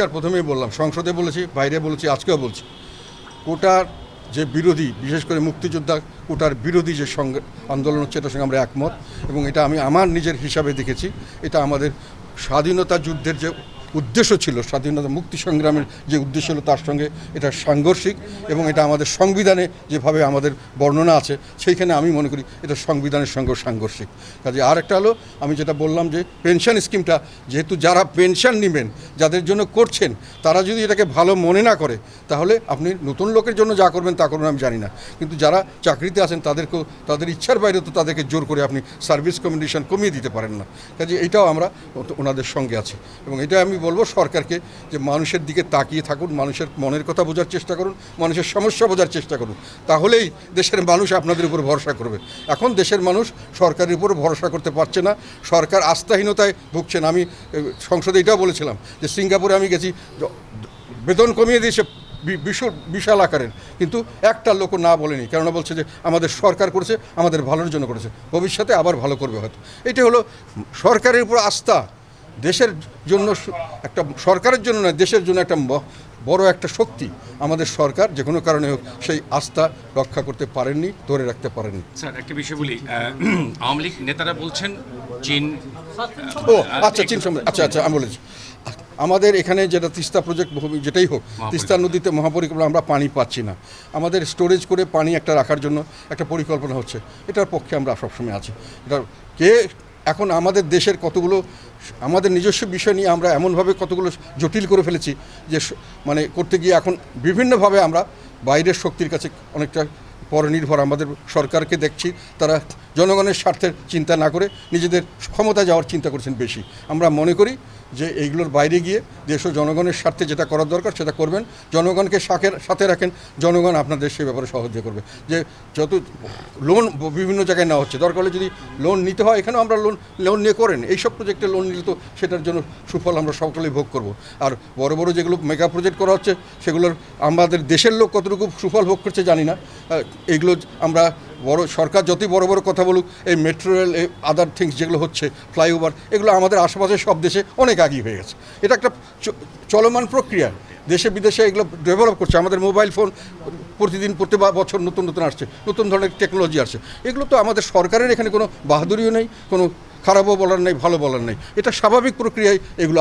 পরিষ্কার প্রথমেই বললাম, সংসদে বলেছি, বাইরে বলেছি, আজকেও বলছি, কোটার যে বিরোধী, বিশেষ করে মুক্তিযোদ্ধা কোটার বিরোধী যে আন্দোলন হচ্ছে, এটার সঙ্গে আমরা একমত। এবং এটা আমি আমার নিজের হিসাবে দেখেছি, এটা আমাদের স্বাধীনতা যুদ্ধের যে উদ্দেশ্য ছিল, স্বাধীনতা মুক্তি সংগ্রামের যে উদ্দেশ্য ছিল, তার সঙ্গে এটা সাংঘর্ষিক। এবং এটা আমাদের সংবিধানে যেভাবে আমাদের বর্ণনা আছে, সেইখানে আমি মনে করি এটা সংবিধানের সঙ্গেও সাংঘর্ষিক। কাজে আর একটা হলো, আমি যেটা বললাম যে পেনশন স্কিমটা, যেহেতু যারা পেনশন নেবেন, যাদের জন্য করছেন, তারা যদি এটাকে ভালো মনে না করে, তাহলে আপনি নতুন লোকের জন্য যা করবেন তা করবেন আমি জানি না, কিন্তু যারা চাকরিতে আছেন তাদেরকেও তাদের ইচ্ছার বাইরে তো তাদেরকে জোর করে আপনি সার্ভিস কন্ডিশন কমিয়ে দিতে পারেন না। কাজে এটাও আমরা ওনাদের সঙ্গে আছি। এবং এটা আমি বলবো সরকারকে যে মানুষের দিকে তাকিয়ে থাকুন, মানুষের মনের কথা বোঝার চেষ্টা করুন, মানুষের সমস্যা বোঝার চেষ্টা করুন, তাহলেই দেশের মানুষ আপনাদের উপর ভরসা করবে। এখন দেশের মানুষ সরকারের উপর ভরসা করতে পারছে না, সরকার আস্থাহীনতায় ভুগছেন। আমি সংসদে এটাও বলেছিলাম যে সিঙ্গাপুরে আমি গেছি, বেতন কমিয়ে দিয়েছে বিশাল আকারের, কিন্তু একটা লোক না বলেনি, কেননা বলছে যে আমাদের সরকার করেছে, আমাদের ভালোর জন্য করেছে, ভবিষ্যতে আবার ভালো করবে হয়তো। এটা হলো সরকারের উপর আস্থা। দেশের জন্য একটা, সরকারের জন্য নয়, দেশের জন্য একটা বড় একটা শক্তি আমাদের সরকার, যে কোনো কারণে হোক সেই আস্থা রক্ষা করতে পারেননি, ধরে রাখতে পারেননি। স্যার একটা বিষয় বলি, আওয়ামী লীগ নেতারা বলছেন চীন, আচ্ছা চীন সম্বন্ধে, আচ্ছা আমি বলেছি, আমাদের এখানে যেটা তিস্তা প্রজেক্ট, যেটাই হোক, তিস্তা নদীতে মহাপরিকল্পনা, আমরা পানি পাচ্ছি না, আমাদের স্টোরেজ করে পানি একটা রাখার জন্য একটা পরিকল্পনা হচ্ছে, এটার পক্ষে আমরা সবসময় আছি। এটা এখন আমাদের দেশের কতগুলো আমাদের নিজস্ব বিষয় নিয়ে আমরা এমনভাবে কতগুলো জটিল করে ফেলেছি যে মানে করতে গিয়ে এখন বিভিন্নভাবে আমরা বাইরের শক্তির কাছে অনেকটা পরনির্ভর। আমাদের সরকারকে দেখছি তারা জনগণের স্বার্থের চিন্তা না করে নিজেদের ক্ষমতা যাওয়ার চিন্তা করছেন বেশি। আমরা মনে করি যে এইগুলোর বাইরে গিয়ে দেশ ও জনগণের স্বার্থে যেটা করার দরকার সেটা করবেন, জনগণকে সাথে রাখেন, জনগণ আপনাদের সে ব্যাপারে সহযোগিতা করবে। যে যত লোন বিভিন্ন জায়গায় নেওয়া হচ্ছে, দরকার হলে যদি লোন নিতে হয়, এখানেও আমরা লোন নিয়ে করেন, এইসব প্রজেক্টে লোন নিলে তো সেটার জন্য সুফল আমরা সকলেই ভোগ করব। আর বড় বড় যেগুলো মেগা প্রজেক্ট করা হচ্ছে, সেগুলোর আমাদের দেশের লোক কতটুকু সুফল ভোগ করছে জানি না। এইগুলো আমরা বড় সরকার যতই বড় বড় কথা বলুক, এই মেট্রো রেল, এই আদার থিংস যেগুলো হচ্ছে, ফ্লাইওভার, এগুলো আমাদের আশেপাশে সব দেশে অনেক আগিয়ে হয়ে গেছে। এটা একটা চলমান প্রক্রিয়া, দেশে বিদেশে এগুলো ডেভেলপ করছে। আমাদের মোবাইল ফোন প্রতি বছর নতুন নতুন আসছে, নতুন ধরনের টেকনোলজি আসছে। এগুলো তো আমাদের সরকারের এখানে কোনো বাহাদুরিও নেই, কোনো খারাপও বলার নেই, ভালো বলার নেই। এটা স্বাভাবিক প্রক্রিয়ায় এগুলো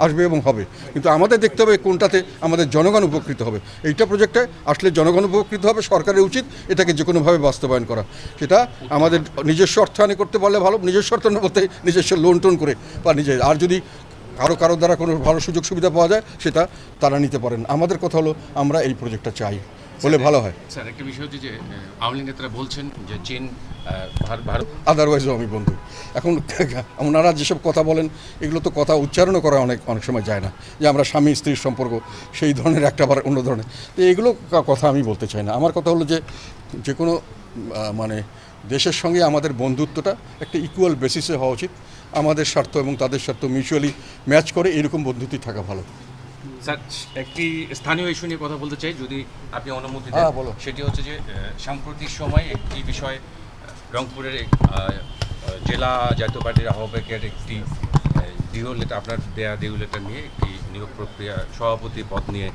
আসবে এবং হবে। কিন্তু আমাদের দেখতে হবে কোনটাতে আমাদের জনগণ উপকৃত হবে। এইটা প্রজেক্টে আসলে জনগণ উপকৃত হবে, সরকারের উচিত এটাকে যে কোনোভাবে বাস্তবায়ন করা। সেটা আমাদের নিজস্ব অর্থায়নে করতে পারলে ভালো, নিজস্ব অর্থায়ন বলতে নিজস্ব লোন টোন করে বা আর যদি কারো দ্বারা কোনো ভালো সুযোগ সুবিধা পাওয়া যায় সেটা তারা নিতে পারেন। আমাদের কথা হলো আমরা এই প্রজেক্টটা চাই বলে ভালো হয়। স্যার একটা বিষয় হচ্ছে যে আওয়ামী লীগ নেতারা বলছেন যে চীন ভারত, আদারওয়াইজও আমি বন্ধু। এখন ওনারা যেসব কথা বলেন, এগুলো তো কথা উচ্চারণও করা অনেক সময় যায় না, যে আমরা স্বামী স্ত্রীর সম্পর্ক, সেই ধরনের একটা আবার অন্য ধরনের, তো এগুলো কথা আমি বলতে চাই না। আমার কথা হলো যে কোনো মানে দেশের সঙ্গে আমাদের বন্ধুত্বটা একটা ইকুয়াল বেসিসে হওয়া উচিত। আমাদের স্বার্থ এবং তাদের স্বার্থ মিউচুয়ালি ম্যাচ করে এরকম বন্ধুত্বই থাকা ভালো। স্যার একটি স্থানীয় ইস্যু নিয়ে কথা বলতে চাই, যদি আপনি অনুমতি দেন। বলো। সেটি হচ্ছে যে সাম্প্রতিক সময় একটি বিষয়, রংপুরের জেলা জাতীয় পার্টির আহ্বায়কের একটি আপনার দেয়া ডিউ লেটার নিয়ে একটি নিয়োগ প্রক্রিয়া, সভাপতি পদ নিয়ে